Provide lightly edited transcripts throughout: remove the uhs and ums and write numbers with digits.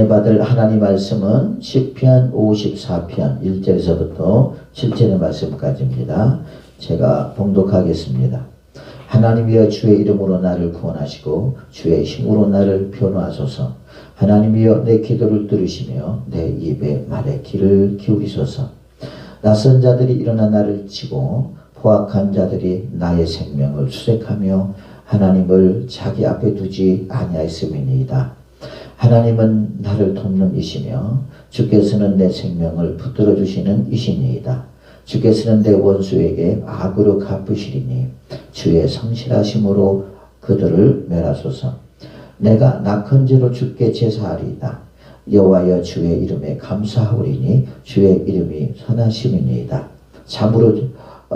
받을 하나님 말씀은 시편 54편 1절에서부터 7절의 말씀까지입니다. 제가 봉독하겠습니다. 하나님이여 주의 이름으로 나를 구원하시고 주의 힘으로 나를 변호하소서. 하나님이여 내 기도를 들으시며 내 입의 말에 귀를 기울이소서. 낯선 자들이 일어나 나를 치고 포악한 자들이 나의 생명을 수색하며 하나님을 자기 앞에 두지 아니하였음이니이다. 하나님은 나를 돕는 이시며 주께서는 내 생명을 붙들어 주시는 이시니이다. 주께서는 내 원수에게 악으로 갚으시리니 주의 성실하심으로 그들을 멸하소서. 내가 낙헌제로 주께 제사하리이다. 여호와여 주의 이름에 감사하오리니 주의 이름이 선하심이니이다. 참으로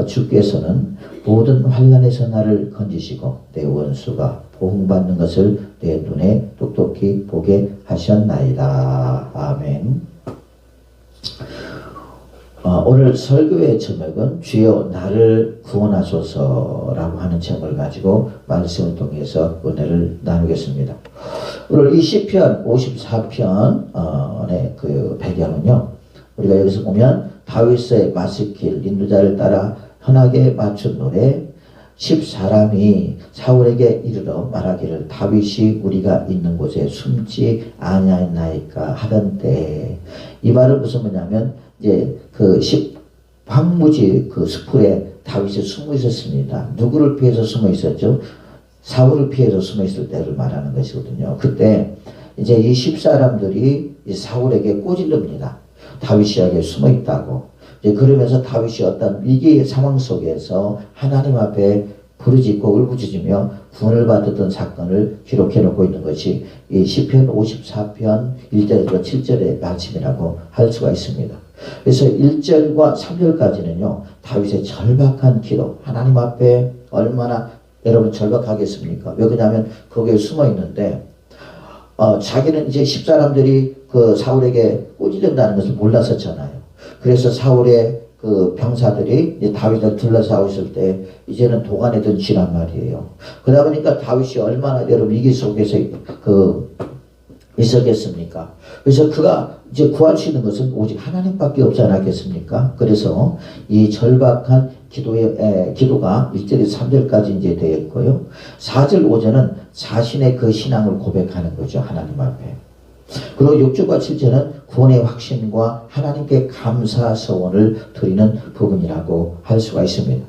주께서는 모든 환난에서 나를 건지시고 내 원수가 보응받는 것을 내 눈에 똑똑히 보게 하셨나이다. 아멘. 오늘 설교의 제목은 주여 나를 구원하소서라고 하는 제목을 가지고 말씀을 통해서 은혜를 나누겠습니다. 오늘 이 시편 54편의 그 배경은요, 우리가 여기서 보면 다윗의 마스길 인도자를 따라 현하게 맞춘 노래 10사람이 사울에게 이르러 말하기를 다윗이 우리가 있는 곳에 숨지 아니하였나이까 하던 때, 이 말은 무슨 뭐냐면 이제 그 황무지 그 숲에 다윗이 숨어 있었습니다. 누구를 피해서 숨어 있었죠? 사울을 피해서 숨어 있을 때를 말하는 것이거든요. 그때 이제 이 10사람들이 이 사울에게 꼬질릅니다. 다윗이 여기에 숨어 있다고. 이제 그러면서 다윗이 어떤 위기의 상황 속에서 하나님 앞에 부르짖고 울부짖으며 구원을 받았던 사건을 기록해 놓고 있는 것이 이 시편 54편 1절에서 7절의 말씀이라고 할 수가 있습니다. 그래서 1절과 3절까지는요, 다윗의 절박한 기도, 하나님 앞에 얼마나 여러분 절박하겠습니까? 왜 그러냐면 거기에 숨어 있는데 자기는 이제 10사람들이 그 사울에게 꼬질린다는 것을 몰랐었잖아요. 그래서 사울의 그 병사들이 이제 다윗을 둘러싸고 있을 때 이제는 도간에 던지란 말이에요. 그러다 보니까 다윗이 얼마나 여러분 위기 속에서 있었겠습니까? 그래서 그가 이제 구할 수 있는 것은 오직 하나님밖에 없지 않았겠습니까? 그래서 이 절박한 기도가 1절에서 3절까지 이제 되어 있고요. 4절, 5절은 자신의 그 신앙을 고백하는 거죠. 하나님 앞에. 그리고 6절과 7절은 구원의 확신과 하나님께 감사 서원을 드리는 부분이라고 할 수가 있습니다.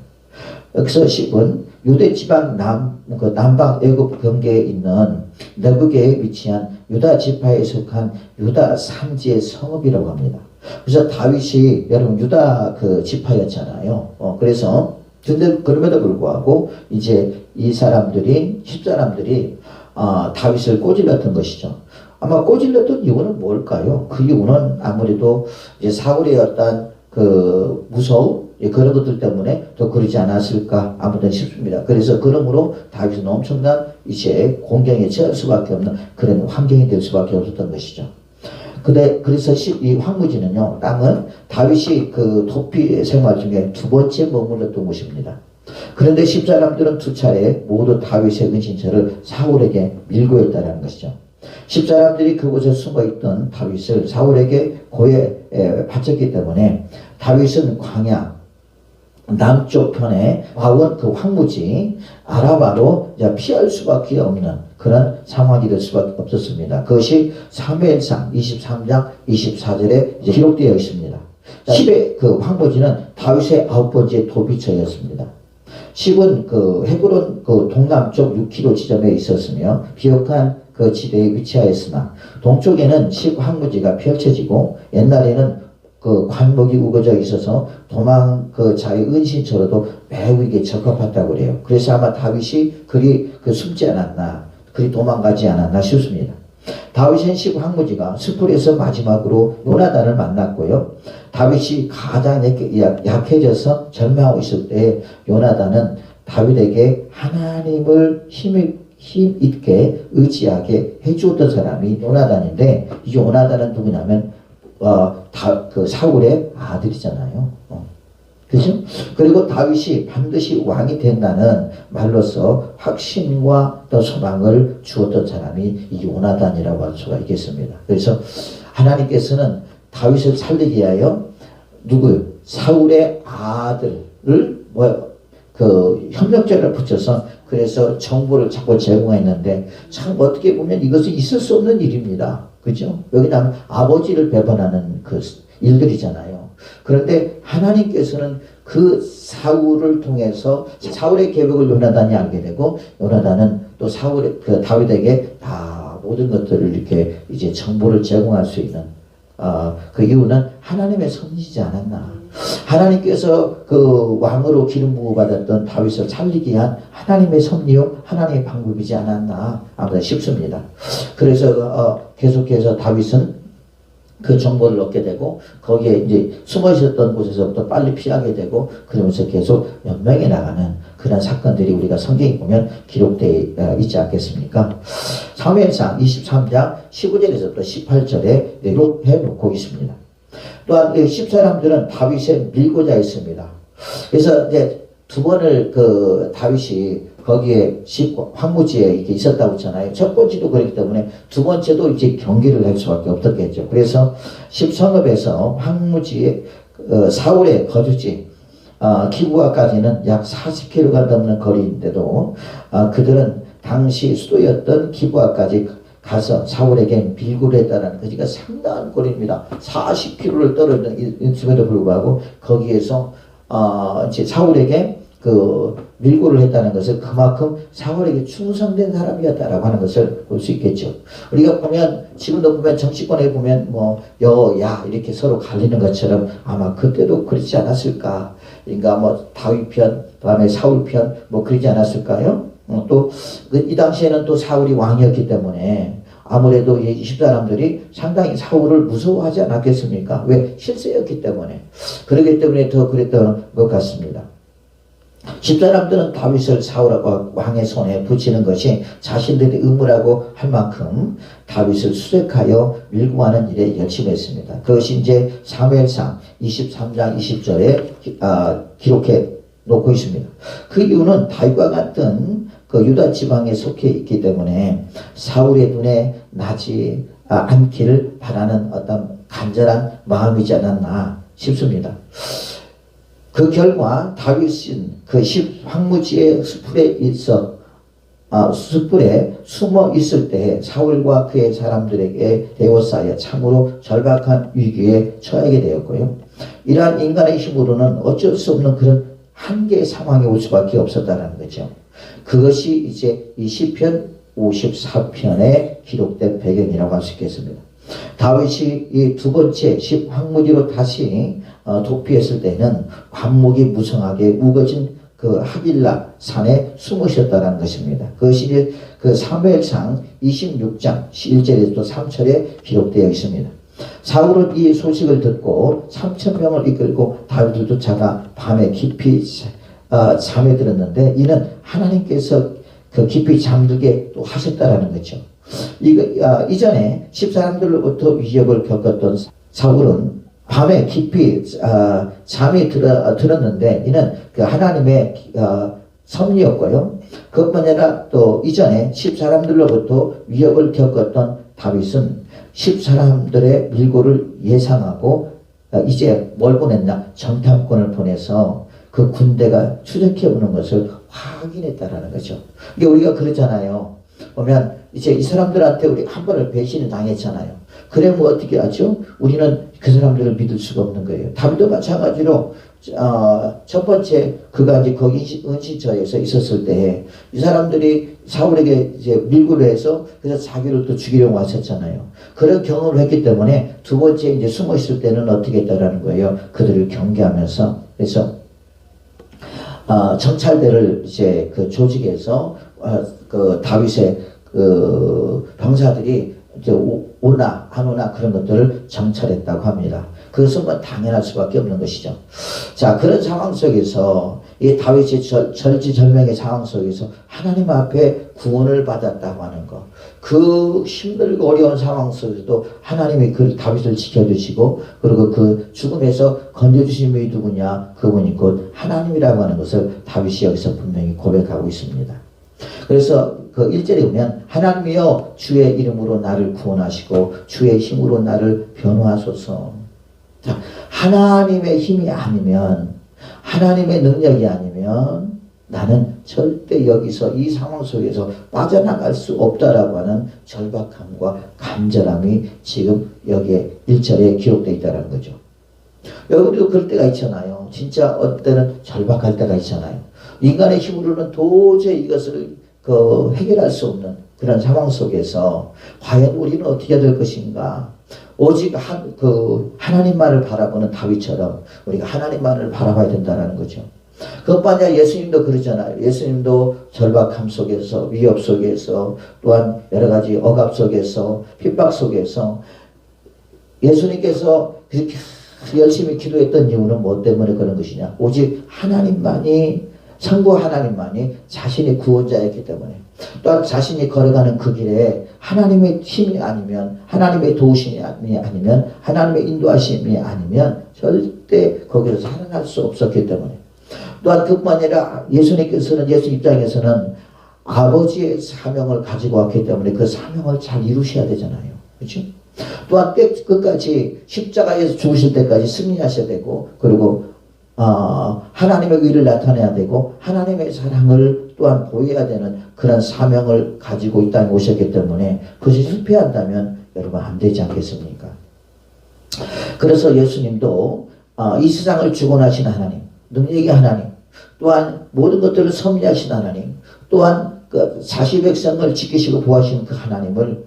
여기서 10은 유대 지방 남방 애굽 경계에 있는 너브게에 위치한 유다 지파에 속한 유다 산지의 성읍이라고 합니다. 그래서 다윗이 여러분 유다 그 지파였잖아요. 그래서 근데 그럼에도 불구하고 이제 이 사람들이 10사람들이 다윗을 꼬질렀던 것이죠. 아마 꼬질렀던 이유는 뭘까요? 그 이유는 아무래도 이제 사울의 어떤 그 무서움 그런 것들 때문에 더 그러지 않았을까 아무튼 싶습니다. 그래서 그러므로 다윗은 엄청난 이제 공경에 처할 수밖에 없는 그런 환경이 될 수밖에 없었던 것이죠. 그래서 이 황무지는요, 땅은 다윗이 그 도피 생활 중에 두 번째 머물렀던 곳입니다. 그런데 10사람들은 두 차례 모두 다윗의 은신처를 사울에게 밀고 했다는 것이죠. 10사람들이 그곳에 숨어있던 다윗을 사울에게 고해 바쳤기 때문에 다윗은 광야 남쪽 편에 와온 그 황무지 아라바로 피할 수밖에 없는 그런 상황이 될 수밖에 없었습니다. 그것이 사무엘상 23장 24절에 기록되어 있습니다. 10의 그 황무지는 다윗의 9번째 도피처였습니다. 10은 그 헤브론 그 동남쪽 6km 지점에 있었으며 비옥한 그 지대에 위치하였으나 동쪽에는 10 황무지가 펼쳐지고 옛날에는 그 관목이 우거져 있어서 도망 그 자의 은신처로도 매우 이게 적합했다고 그래요. 그래서 아마 다윗이 그리 숨지 않았나, 그리 도망가지 않았나 싶습니다. 다윗은 10 황무지가 숲에서 마지막으로 요나단을 만났고요. 다윗이 가장 약해져서 절망하고 있을 때 요나단은 다윗에게 하나님을 힘있게 의지하게 해주었던 사람이 요나단인데, 이 요나단은 누구냐면 그 사울의 아들이잖아요. 그죠? 그리고 다윗이 반드시 왕이 된다는 말로서 확신과 또 소망을 주었던 사람이 이 요나단이라고 할 수가 있겠습니다. 그래서 하나님께서는 다윗을 살리기 위하여 누구요? 사울의 아들을 협력자를 붙여서 그래서 정보를 자꾸 제공했는데 참 어떻게 보면 이것은 있을 수 없는 일입니다. 그죠? 왜냐하면 아버지를 배반하는 그 일들이잖아요. 그런데 하나님께서는 그 사울을 통해서 사울의 계획을 요나단이 알게 되고 요나단은 또 그 다윗에게 다 모든 것들을 이렇게 이제 정보를 제공할 수 있는 그 이유는 하나님의 섭리이지 않았나. 하나님께서 그 왕으로 기름 부어 받았던 다윗을 살리기 위한 하나님의 섭리요 하나님의 방법이지 않았나 아무튼 싶습니다. 그래서 계속해서 다윗은 그 정보를 얻게 되고 거기에 이제 숨어 있었던 곳에서부터 빨리 피하게 되고 그러면서 계속 연명해 나가는 그런 사건들이 우리가 성경에 보면 기록되어 있지 않겠습니까? 사무엘상 23장 15절에서부터 18절에 기록해 놓고 있습니다. 또한 10사람들은 다윗을 밀고자 했습니다. 그래서 이제 두 번을 그 다윗이 거기에 황무지에 이렇게 있었다고 했잖아요. 첫 번째도 그렇기 때문에 두 번째도 이제 경계를 할 수밖에 없었겠죠. 그래서 10성읍에서 황무지에 사울의 거주지 기부아까지는 약 40km가 넘는 거리인데도 그들은 당시 수도였던 기부아까지 가서 사울에게 밀고를 했다는 거지가 상당한 거리입니다. 40km를 떨어진 있음에도 불구하고 거기에서 이제 사울에게 그 밀고를 했다는 것은 그만큼 사울에게 충성된 사람이었다라고 하는 것을 볼 수 있겠죠. 우리가 보면 지금도 보면 정치권에 보면 뭐 여야 이렇게 서로 갈리는 것처럼 아마 그때도 그렇지 않았을까. 그러니까 뭐 다윗 편, 그다음에 사울 편 뭐 그러지 않았을까요? 또 이 당시에는 또 사울이 왕이었기 때문에 아무래도 이 집사람들이 상당히 사울을 무서워하지 않았겠습니까? 왜? 실세였기 때문에. 그렇기 때문에 더 그랬던 것 같습니다. 집사람들은 다윗을 사울 왕의 손에 붙이는 것이 자신들의 의무라고 할 만큼 다윗을 수색하여 밀고 가는 일에 열심했습니다. 그것이 이제 사무엘상 23장 20절에 기록해 놓고 있습니다. 그 이유는 다윗과 같은 그 유다 지방에 속해 있기 때문에 사울의 눈에 나지 않기를 바라는 어떤 간절한 마음이지 않았나 싶습니다. 그 결과 다윗은 그 황무지의 숯불에 숨어 있을 때 사울과 그의 사람들에게 에워싸여 참으로 절박한 위기에 처하게 되었고요. 이러한 인간의 힘으로는 어쩔 수 없는 그런 한계의 상황에 올 수밖에 없었다는 거죠. 그것이 이제 이 시편 54편에 기록된 배경이라고 할 수 있겠습니다. 다윗이 이 두 번째 황무지로 다시 도피했을 때는 관목이 무성하게 우거진 그 하길라 산에 숨으셨다는 것입니다. 그것이 이제 그 사무엘상 26장 1절에서 3절에 기록되어 있습니다. 사울은 이 소식을 듣고 3,000명을 이끌고 다윗을 쫓아가 밤에 깊이 잠에 들었는데 이는 하나님께서 그 깊이 잠들게 또 하셨다라는 거죠. 이전에 집사람들로부터 위협을 겪었던 사울은 밤에 깊이 잠이 들었는데 이는 그 하나님의 섭리였고요. 그것뿐 아니라 또 이전에 집사람들로부터 위협을 겪었던 다윗은 집사람들의 밀고를 예상하고 이제 뭘 보냈나? 정탐꾼을 보내서 그 군대가 추적해 오는 것을 확인했다라는 거죠. 이게 우리가 그러잖아요. 보면 이제 이 사람들한테 우리 한 번을 배신을 당했잖아요. 그래 뭐 어떻게 하죠? 우리는 그 사람들을 믿을 수가 없는 거예요. 다윗도 마찬가지로 첫 번째 그가 이제 거기 은신처에서 있었을 때 이 사람들이 사울에게 이제 밀고를 해서 그래서 자기를 또 죽이려고 왔었잖아요. 그런 경험을 했기 때문에 두 번째 이제 숨어 있을 때는 어떻게 했다라는 거예요. 그들을 경계하면서 그래서 정찰대를 이제 그 조직해서 그 다윗의 그 병사들이 이제 오나 안 오나 그런 것들을 정찰했다고 합니다. 그것은 뭐 당연할 수밖에 없는 것이죠. 자, 그런 상황 속에서 이 다윗이 절지절명의 상황 속에서 하나님 앞에 구원을 받았다고 하는 것. 그 힘들고 어려운 상황 속에서도 하나님이 그 다윗을 지켜주시고 그리고 그 죽음에서 건져주신 분이 누구냐? 그분이 곧 하나님이라고 하는 것을 다윗이 여기서 분명히 고백하고 있습니다. 그래서 그 1절에 보면 하나님이여 주의 이름으로 나를 구원하시고 주의 힘으로 나를 변호하소서. 자, 하나님의 힘이 아니면 하나님의 능력이 아니면 나는 절대 여기서 이 상황 속에서 빠져나갈 수 없다라고 하는 절박함과 간절함이 지금 여기에 1절에 기록되어 있다는 거죠. 여러분도 그럴 때가 있잖아요. 진짜 어때는 절박할 때가 있잖아요. 인간의 힘으로는 도저히 이것을 해결할 수 없는 그런 상황 속에서 과연 우리는 어떻게 될 것인가? 오직 하나님만을 바라보는 다윗처럼 우리가 하나님만을 바라봐야 된다는 거죠. 그것뿐 아니라 예수님도 그러잖아요. 예수님도 절박함 속에서, 위협 속에서, 또한 여러 가지 억압 속에서, 핍박 속에서 예수님께서 그렇게 열심히 기도했던 이유는 뭐 때문에 그런 것이냐? 오직 하나님만이, 성부 하나님만이 자신의 구원자였기 때문에, 또한 자신이 걸어가는 그 길에 하나님의 힘이 아니면, 하나님의 도우심이 아니면, 하나님의 인도하심이 아니면 절대 거기서 살아날 수 없었기 때문에, 또한 그뿐만 아니라 예수님께서는, 예수 입장에서는 아버지의 사명을 가지고 왔기 때문에 그 사명을 잘 이루셔야 되잖아요. 그렇죠? 또한 끝까지 십자가에서 죽으실 때까지 승리하셔야 되고, 그리고 하나님의 의를 나타내야 되고 하나님의 사랑을 또한 보여야 되는 그런 사명을 가지고 이 땅에 오셨기 때문에 그것이 실패한다면 여러분 안 되지 않겠습니까? 그래서 예수님도 이 세상을 주권하신 하나님, 능력의 하나님, 또한 모든 것들을 섭리하신 하나님, 또한 그 자신 백성을 지키시고 보호하시는 그 하나님을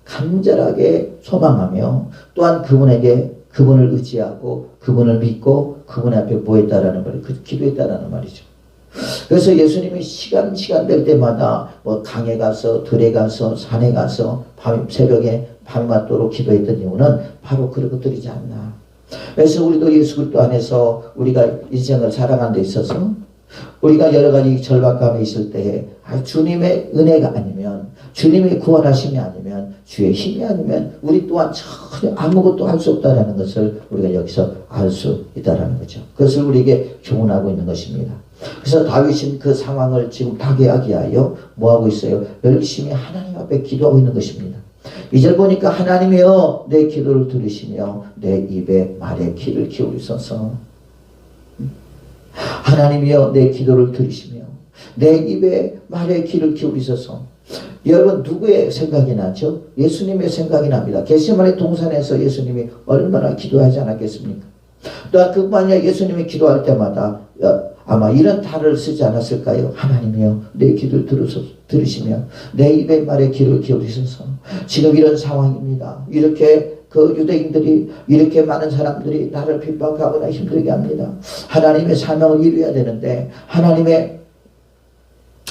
간절하게 소망하며 또한 그분을 의지하고 그분을 믿고 그분 앞에 모였다라는 말, 기도했다라는 말이죠. 그래서 예수님이 시간 될 때마다 뭐 강에 가서, 들에 가서, 산에 가서 새벽에 밤이 맞도록 기도했던 이유는 바로 그런 것들이지 않나. 그래서 우리도 예수 그리스도 안에서 우리가 인생을 살아가는 데 있어서 우리가 여러 가지 절박감이 있을 때 주님의 은혜가 아니면, 주님의 구원하심이 아니면, 주의 힘이 아니면 우리 또한 전혀 아무것도 할 수 없다는 것을 우리가 여기서 알 수 있다는 거죠. 그것을 우리에게 교훈하고 있는 것입니다. 그래서 다윗은 그 상황을 지금 타개하기 위하여 뭐하고 있어요? 열심히 하나님 앞에 기도하고 있는 것입니다. 2절 보니까 하나님이여 내 기도를 들으시며 내 입에 말에 귀를 기울이소서. 하나님이여 내 기도를 들으시며 내 입에 말에 귀를 기울이소서. 여러분 누구의 생각이 나죠? 예수님의 생각이 납니다. 겟세마네 동산에서 예수님이 얼마나 기도하지 않았겠습니까? 또한 그뿐 아니라 예수님이 기도할 때마다 아마 이런 단어를 쓰지 않았을까요? 하나님이여 내 기도를 들으시며 내 입에 말에 귀를 기울이소서. 지금 이런 상황입니다. 이렇게 그 유대인들이, 이렇게 많은 사람들이 나를 핍박하거나 힘들게 합니다. 하나님의 사명을 이루어야 되는데 하나님의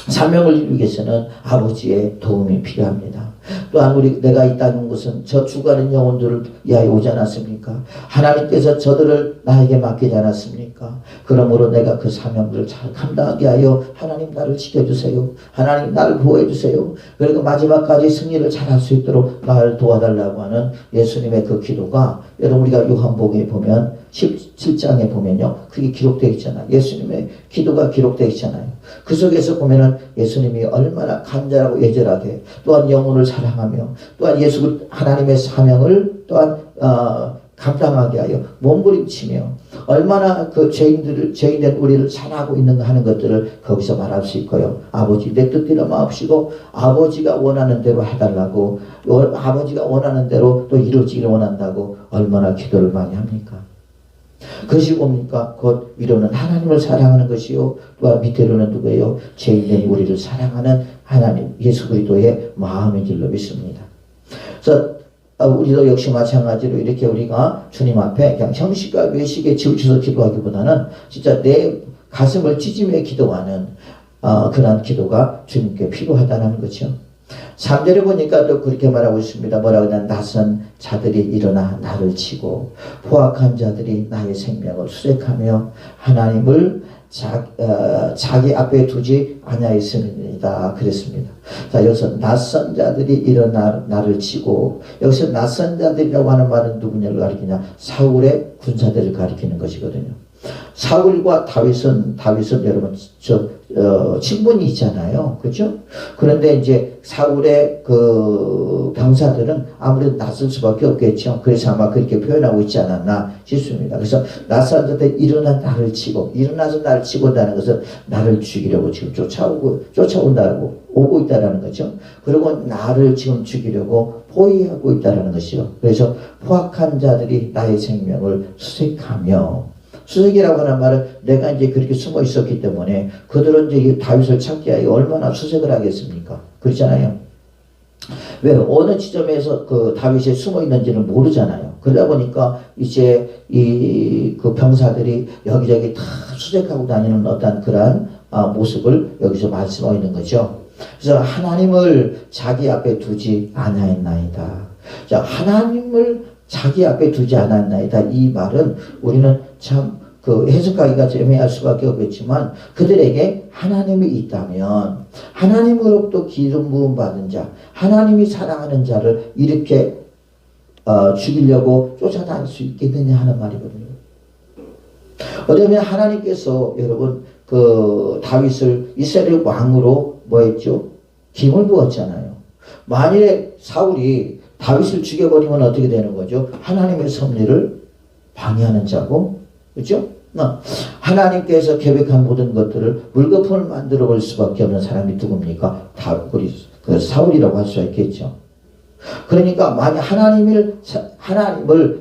사명을 이루기 위해서는 아버지의 도움이 필요합니다. 또한 내가 이 땅에 온 것은 저 죽어가는 영혼들을 위하여 오지 않았습니까? 하나님께서 저들을 나에게 맡기지 않았습니까? 그러므로 내가 그 사명들을 잘 감당하게 하여 하나님 나를 지켜주세요. 하나님 나를 보호해주세요. 그리고 마지막까지 승리를 잘할 수 있도록 나를 도와달라고 하는 예수님의 그 기도가, 여러분 우리가 요한복음에 보면 17장에 보면요, 그게 기록되어 있잖아요. 예수님의 기도가 기록되어 있잖아요. 그 속에서 보면은 예수님이 얼마나 간절하고 예절하게 또한 영혼을 사랑하며 또한 하나님의 사명을 또한 감당하게 하여 몸부림치며 얼마나 그 죄인된 우리를 사랑하고 있는가 하는 것들을 거기서 말할 수 있고요. 아버지 내 뜻대로 마옵시고 아버지가 원하는 대로 해달라고, 아버지가 원하는 대로 또 이루어지기를 원한다고 얼마나 기도를 많이 합니까? 그것이 뭡니까? 곧 위로는 하나님을 사랑하는 것이요, 또한 밑으로는 누구예요? 죄인된 우리를 사랑하는 하나님 예수 그리스도의 마음인 줄로 믿습니다. 그래서 우리도 역시 마찬가지로 이렇게 우리가 주님 앞에 그냥 형식과 외식에 치우쳐서 기도하기보다는 진짜 내 가슴을 찢으며 기도하는 그런 기도가 주님께 필요하다는 거죠. 3절에 보니까 또 그렇게 말하고 있습니다. 뭐라고 하냐? 낯선 자들이 일어나 나를 치고 포악한 자들이 나의 생명을 수색하며 하나님을 자기 앞에 두지 아니하였습니다. 그랬습니다. 자, 여기서 낯선 자들이 일어나 나를 치고, 여기서 낯선 자들이라고 하는 말은 누구냐를 가리키냐? 사울의 군사들을 가리키는 것이거든요. 사울과 다윗은 여러분 친분이 있잖아요. 그렇죠? 그런데 이제 사울의 그 병사들은 아무래도 낯설 수밖에 없겠죠. 그래서 아마 그렇게 표현하고 있지 않았나 싶습니다. 그래서 낯선 자들 일어나서 나를 치고 온다는 것은 나를 죽이려고 지금 쫓아온다고 오고 있다라는 거죠. 그리고 나를 지금 죽이려고 포위하고 있다라는 것이요. 그래서 포악한 자들이 나의 생명을 수색하며, 수색이라고 하는 말은 내가 이제 그렇게 숨어 있었기 때문에 그들은 이제 다윗을 찾기 위해 얼마나 수색을 하겠습니까? 그렇잖아요. 왜? 어느 지점에서 그 다윗이 숨어 있는지는 모르잖아요. 그러다 보니까 이제 그 병사들이 여기저기 다 수색하고 다니는 어떤 그런 모습을 여기서 말씀하고 있는 거죠. 그래서 하나님을 자기 앞에 두지 않았나이다. 자, 하나님을 자기 앞에 두지 않았나이다. 이 말은 우리는 참 해석하기가 애매할 수밖에 없겠지만, 그들에게 하나님이 있다면 하나님으로부터 기름 부음 받은 자, 하나님이 사랑하는 자를 이렇게 죽이려고 쫓아다닐 수 있겠느냐 하는 말이거든요. 어쩌면 하나님께서 여러분 다윗을 이스라엘 왕으로 뭐했죠? 기름을 부었잖아요. 만일에 사울이 다윗을 죽여버리면 어떻게 되는 거죠? 하나님의 섭리를 방해하는 자고, 그렇죠? 하나님께서 계획한 모든 것들을 물거품을 만들어 볼 수밖에 없는 사람이 누굽니까? 우리 사울이라고 할 수가 있겠죠. 그러니까 만약 하나님을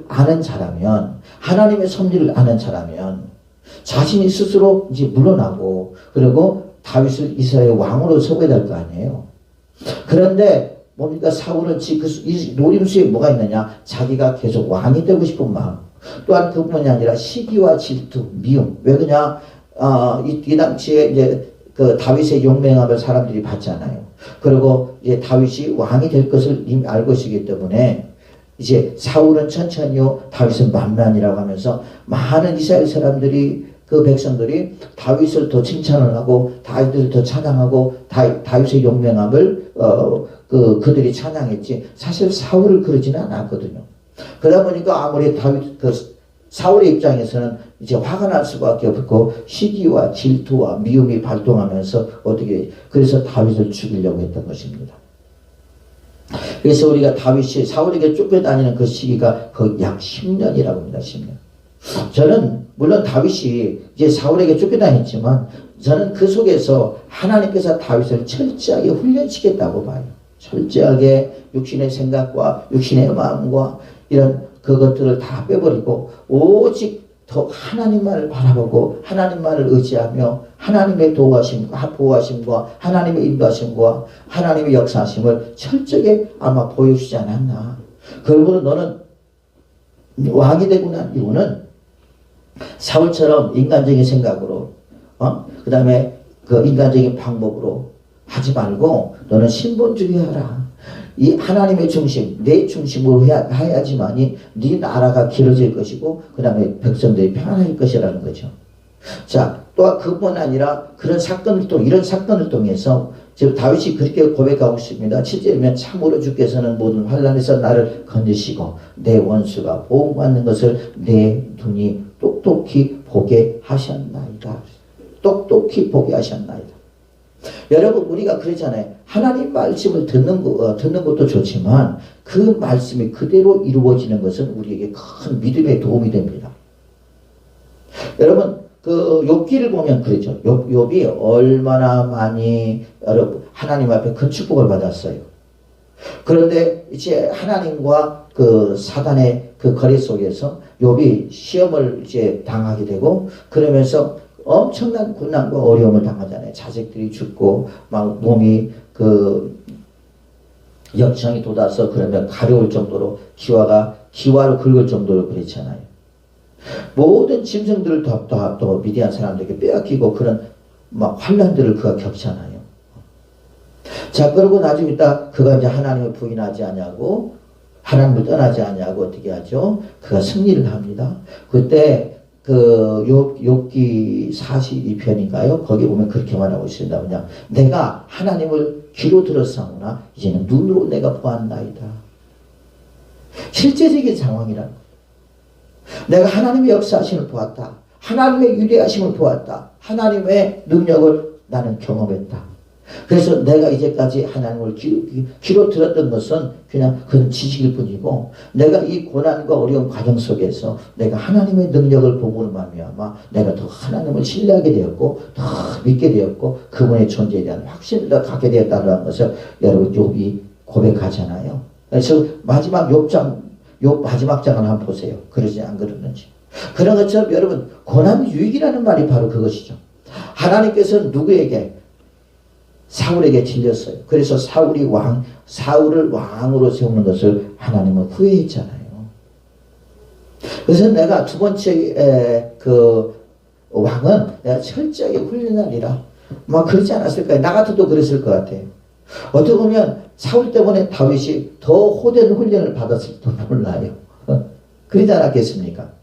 아는 자라면, 하나님의 섭리를 아는 자라면 자신이 스스로 이제 물러나고, 그리고 다윗을 이스라엘 왕으로 세워야 될 거 아니에요. 그런데 뭡니까? 사울은 이 노림수에 뭐가 있느냐? 자기가 계속 왕이 되고 싶은 마음. 또한 그뿐만이 아니라 시기와 질투, 미움. 왜 그냐? 이 당시에 이제 그 다윗의 용맹함을 사람들이 봤잖아요. 그리고 이제 다윗이 왕이 될 것을 이미 알고 있기 때문에 이제 사울은 천천히요, 다윗은 만만이라고 하면서 많은 이스라엘 사람들이, 그 백성들이 다윗을 더 칭찬을 하고 다윗을 더 찬양하고 다윗의 용맹함을 그들이 찬양했지, 사실 사울을 그러지는 않았거든요. 그러다 보니까 아무리 사울의 입장에서는 이제 화가 날 수밖에 없고, 시기와 질투와 미움이 발동하면서 그래서 다윗을 죽이려고 했던 것입니다. 그래서 우리가 다윗이 사울에게 쫓겨다니는 그 시기가 거의 약 10년이라고 합니다. 10년. 저는 물론 다윗이 이제 사울에게 쫓겨다녔지만, 저는 그 속에서 하나님께서 다윗을 철저하게 훈련시켰다고 봐요. 철저하게 육신의 생각과 육신의 마음과 이런 그것들을 다 빼버리고 오직 더 하나님만을 바라보고 하나님만을 의지하며 하나님의 보호하심과 하나님의 인도하심과 하나님의 역사하심을 철저하게 아마 보여주지 않았나. 그러므로 너는 왕이 되고 난 이유는 사울처럼 인간적인 생각으로 그 다음에 그 인간적인 방법으로 하지 말고 너는 신본주의하라. 이 하나님의 중심, 내 중심으로 해야지만이 네 나라가 길어질 것이고 그 다음에 백성들이 평안할 것이라는 거죠. 자, 또한 그뿐 아니라 이런 사건을 통해서 지금 다윗이 그렇게 고백하고 있습니다. 7절이면 참으로 주께서는 모든 환난에서 나를 건지시고 내 원수가 보호받는 것을 내 눈이 똑똑히 보게 하셨나이다. 똑똑히 보게 하셨나이다. 여러분, 우리가 그러잖아요. 하나님 말씀을 듣는 것도 좋지만 그 말씀이 그대로 이루어지는 것은 우리에게 큰 믿음에 도움이 됩니다. 여러분, 그 욥기를 보면 그러죠. 욥이 얼마나 많이 여러분 하나님 앞에 큰 축복을 받았어요. 그런데 이제 하나님과 그 사단의 그 거래 속에서 욥이 시험을 이제 당하게 되고, 그러면서 엄청난 고난과 어려움을 당하잖아요. 자식들이 죽고 막 몸이 그 역청이 돋아서 그러면 가려울 정도로 기와로 긁을 정도로 그랬잖아요. 모든 짐승들을 또 미디안 사람들에게 빼앗기고 그런 막 환난들을 그가 겪잖아요. 자, 그러고 나중에 딱 그가 이제 하나님을 부인하지 않냐고, 하나님을 떠나지 않냐고 어떻게 하죠? 그가 승리를 합니다. 그때 욥기 42편인가요? 거기 보면 그렇게 말하고 있습니다. 그냥 내가 하나님을 귀로 들었사오나 이제는 눈으로 내가 보았나이다. 실제적인 상황이라는 거예요. 내가 하나님의 역사하심을 보았다. 하나님의 위대하심을 보았다. 하나님의 능력을 나는 경험했다. 그래서 내가 이제까지 하나님을 귀로 들었던 것은 그냥 그런 지식일 뿐이고, 내가 이 고난과 어려운 과정 속에서 내가 하나님의 능력을 보고는 말미암아 내가 더 하나님을 신뢰하게 되었고, 더 믿게 되었고, 그분의 존재에 대한 확신을 더 갖게 되었다는 것을 여러분 욥이 고백하잖아요. 그래서 마지막 욥 마지막 장을 한번 보세요. 그러지 안 그러는지. 그런 것처럼 여러분 고난 유익이라는 말이 바로 그것이죠. 하나님께서는 누구에게? 사울에게 질렸어요. 그래서 사울을 왕으로 세우는 것을 하나님은 후회했잖아요. 그래서 내가 두 번째 왕은 내가 철저하게 훈련하리라. 막 그러지 않았을까요? 나 같아도 그랬을 것 같아요. 어떻게 보면 사울 때문에 다윗이 더 호된 훈련을 받았을지도 몰라요. 그러지 않았겠습니까?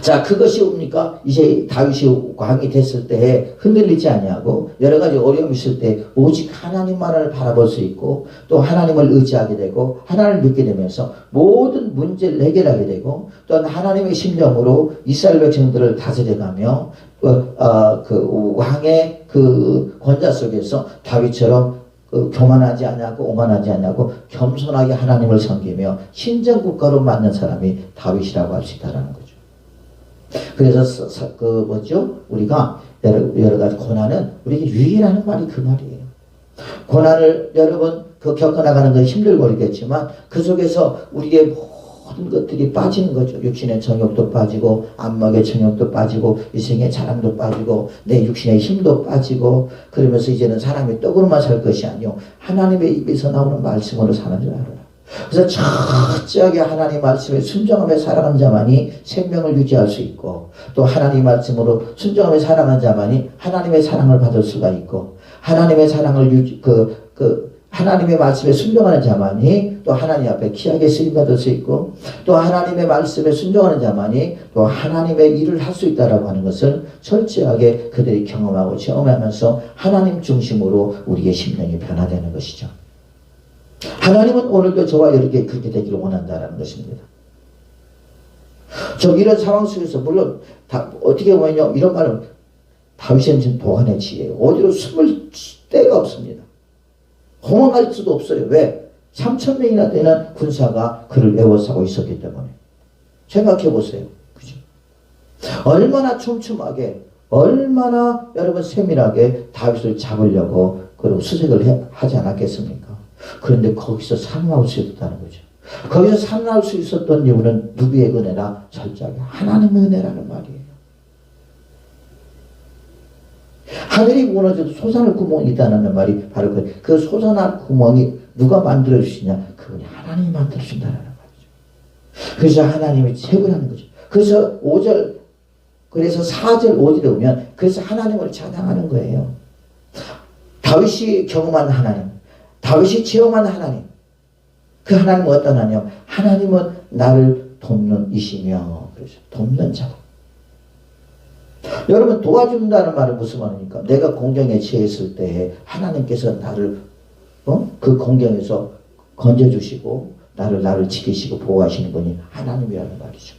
자, 그것이 뭡니까? 이제 다윗이 왕이 됐을 때 흔들리지 아니하고 여러 가지 어려움이 있을 때 오직 하나님만을 바라볼 수 있고, 또 하나님을 의지하게 되고 하나님을 믿게 되면서 모든 문제를 해결하게 되고, 또한 하나님의 심정으로 이스라엘 백성들을 다스려가며 그 왕의 그 권자 속에서 다윗처럼 교만하지 않냐고 오만하지 않냐고 겸손하게 하나님을 섬기며 신정국가로 만든 사람이 다윗이라고 할 수 있다는 거죠. 그래서 우리가 여러 가지 고난은 우리에게 유익이라는 말이 그 말이에요. 고난을 여러분 겪어나가는 건 힘들고 그러겠지만 그 속에서 우리의 모든 것들이 빠지는 거죠. 육신의 정욕도 빠지고, 안목의 정욕도 빠지고, 이생의 자랑도 빠지고, 내 육신의 힘도 빠지고, 그러면서 이제는 사람이 떡으로만 살 것이 아니요 하나님의 입에서 나오는 말씀으로 사는 줄 알아요. 그래서 철저하게 하나님 말씀에 순종하며 살아가는 자만이 생명을 유지할 수 있고, 또 하나님 말씀으로 순종하며 살아가는 자만이 하나님의 사랑을 받을 수가 있고, 하나님의 사랑을 하나님의 말씀에 순종하는 자만이 또 하나님 앞에 귀하게 쓰임받을 수 있고, 또 하나님의 말씀에 순종하는 자만이 또 하나님의 일을 할 수 있다라고 하는 것을 철저하게 그들이 경험하고 체험하면서 하나님 중심으로 우리의 심령이 변화되는 것이죠. 하나님은 오늘도 저와 여러분에게 그렇게 되기를 원한다는 것입니다. 저 이런 상황 속에서 물론 어떻게 보면요, 이런 말은 다윗은 지금 도안의 지혜예요. 어디로 숨을 데가 없습니다. 도망갈 수도 없어요. 왜? 3,000명이나 되는 군사가 그를 에워싸고 있었기 때문에. 생각해 보세요. 그죠? 얼마나 촘촘하게, 얼마나 여러분 세밀하게 다윗을 잡으려고 그리고 수색을 하지 않았겠습니까? 그런데 거기서 살아날 수 있었다는 거죠. 거기서 살아날 수 있었던 이유는 누구의 은혜라? 철저하게 하나님의 은혜라는 말이에요. 하늘이 무너져도 솟아날 구멍이 있다는 말이 바로 그 솟아날 구멍이 누가 만들어주시냐? 그분이 하나님이 만들어준다는 말이죠. 그래서 하나님이 최고라는 거죠. 그래서 5절, 그래서 4절 5절에 보면 그래서 하나님을 찬양하는 거예요. 다윗이 경험한 하나님, 다윗이 체험한 하나님, 그 하나님은 어떤 하나님? 하나님은 나를 돕는 이시며, 그래서 돕는 자다. 여러분, 도와준다는 말은 무슨 말입니까? 내가 공경에 처했을 때 하나님께서 나를 그 공경에서 건져주시고 나를 지키시고 보호하시는 분이 하나님이라는 말이죠.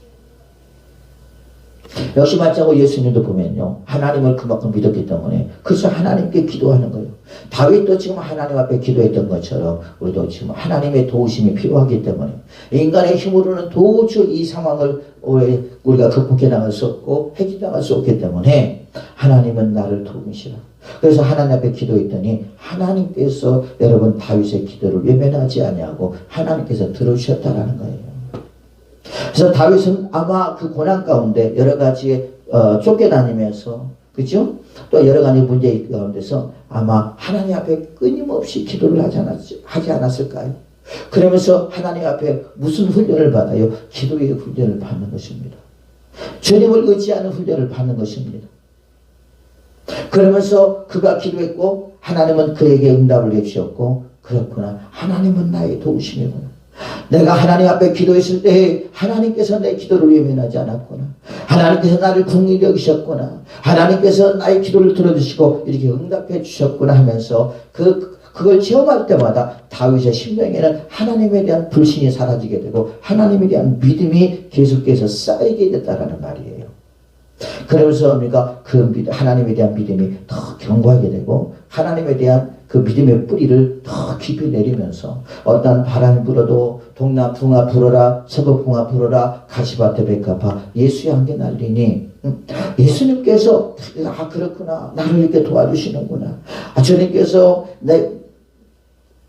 역시 마찬가지로 예수님도 보면요, 하나님을 그만큼 믿었기 때문에 그래서 하나님께 기도하는 거예요. 다윗도 지금 하나님 앞에 기도했던 것처럼 우리도 지금 하나님의 도우심이 필요하기 때문에 인간의 힘으로는 도저히 이 상황을 우리가 극복해 나갈 수 없고 해결나갈 수 없기 때문에 하나님은 나를 도우시라. 그래서 하나님 앞에 기도했더니 하나님께서 여러분 다윗의 기도를 외면하지 아니하고 하나님께서 들어주셨다라는 거예요. 그래서 다윗은 아마 그 고난 가운데 여러 가지 쫓겨다니면서, 그죠? 또 여러 가지 문제 가운데서 아마 하나님 앞에 끊임없이 기도를 하지 않았을까요? 그러면서 하나님 앞에 무슨 훈련을 받아요? 기도의 훈련을 받는 것입니다. 주님을 의지하는 훈련을 받는 것입니다. 그러면서 그가 기도했고 하나님은 그에게 응답을 해주셨고, 그렇구나, 하나님은 나의 도우심이구나. 내가 하나님 앞에 기도했을 때 하나님께서 내 기도를 외면하지 않았구나. 하나님께서 나를 긍휼히 여기셨구나. 하나님께서 나의 기도를 들어주시고 이렇게 응답해 주셨구나 하면서 그걸 체험할 때마다 다윗의 심령에는 하나님에 대한 불신이 사라지게 되고 하나님에 대한 믿음이 계속해서 쌓이게 됐다라는 말이에요. 그러면서 우리가 하나님에 대한 믿음이 더 견고하게 되고 하나님에 대한 그 믿음의 뿌리를 더 깊이 내리면서 어떠한 바람이 불어도 동나풍아 불어라 서북풍아 불어라 가시밭에 백합화 예수의 안개 날리니 예수님께서 그렇구나 나를 이렇게 도와주시는구나 주님께서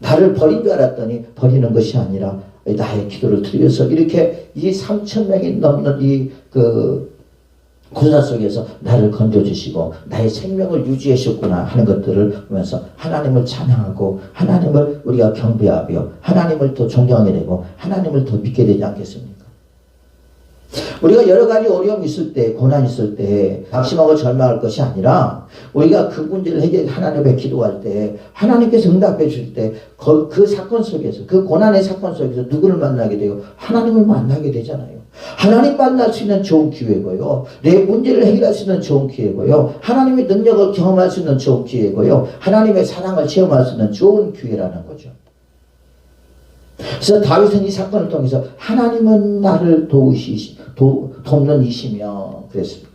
나를 버린 줄 알았더니 버리는 것이 아니라 나의 기도를 들으면서 이렇게 이 3,000명이 넘는 군사 속에서 나를 건져주시고 나의 생명을 유지해 주셨구나 하는 것들을 보면서 하나님을 찬양하고 하나님을 우리가 경배하며 하나님을 더 존경하게 되고 하나님을 더 믿게 되지 않겠습니까? 우리가 여러 가지 어려움이 있을 때 고난이 있을 때 낙심하고 절망할 것이 아니라 우리가 그 문제를 해결해 하나님께 기도할 때 하나님께서 응답해 줄 때 그 사건 속에서 그 고난의 사건 속에서 누구를 만나게 되고 하나님을 만나게 되잖아요. 하나님 만날 수 있는 좋은 기회고요. 내 문제를 해결할 수 있는 좋은 기회고요. 하나님의 능력을 경험할 수 있는 좋은 기회고요. 하나님의 사랑을 체험할 수 있는 좋은 기회라는 거죠. 그래서 다윗은 이 사건을 통해서 하나님은 나를 돕는 이시며 그랬습니다.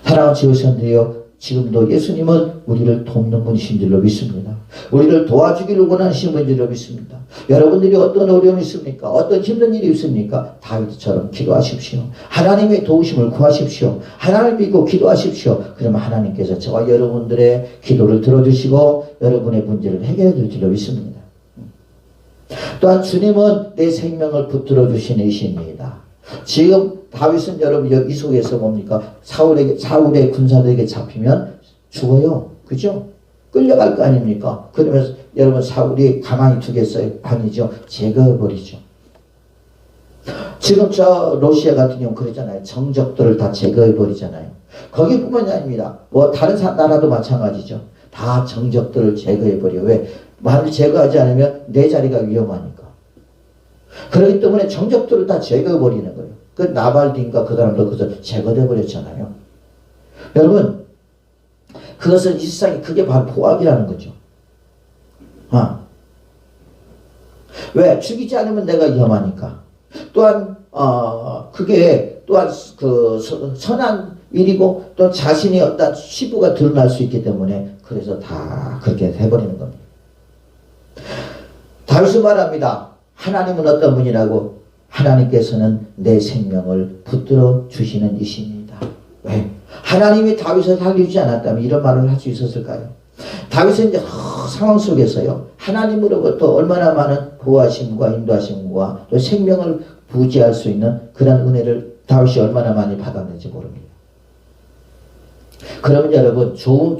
사랑하는 지우선들이여 지금도 예수님은 우리를 돕는 분이신 줄로 믿습니다. 우리를 도와주기를 원하시는 분인 줄로 믿습니다. 여러분들이 어떤 어려움이 있습니까? 어떤 힘든 일이 있습니까? 다윗처럼 기도하십시오. 하나님의 도우심을 구하십시오. 하나님 믿고 기도하십시오. 그러면 하나님께서 저와 여러분들의 기도를 들어주시고 여러분의 문제를 해결해 줄 줄로 믿습니다. 또한 주님은 내 생명을 붙들어 주시는 이십니다. 지금 다윗은 여러분 이 속에서 뭡니까? 사울의 군사들에게 잡히면 죽어요. 그죠? 끌려갈 거 아닙니까? 그러면서 여러분 사울이 가만히 두겠어요? 아니죠. 제거해버리죠. 지금 저 러시아 같은 경우 그러잖아요. 정적들을 다 제거해버리잖아요. 거기뿐만이 아닙니다. 다른 나라도 마찬가지죠. 다 정적들을 제거해버려. 왜? 만일 제거하지 않으면 내 자리가 위험하니까. 그렇기 때문에 정적들을 다 제거해버리는 거예요. 그 나발딘가 그 사람도 그것을 제거돼 버렸잖아요. 여러분 그것은 이 세상에 그게 바로 포악이라는 거죠. 왜? 죽이지 않으면 내가 위험하니까. 또한 그게 또한 그 선한 일이고 또 자신이 어떤 시부가 드러날 수 있기 때문에 그래서 다 그렇게 해버리는 겁니다. 다윗은 말합니다. 하나님은 어떤 분이라고? 하나님께서는 내 생명을 붙들어 주시는 이십니다. 왜? 하나님이 다윗을 살리지 않았다면 이런 말을 할 수 있었을까요? 다윗은 이제 상황 속에서요. 하나님으로부터 얼마나 많은 보호하심과 인도하심과 또 생명을 부지할 수 있는 그런 은혜를 다윗이 얼마나 많이 받았는지 모릅니다. 그러면 여러분 좋은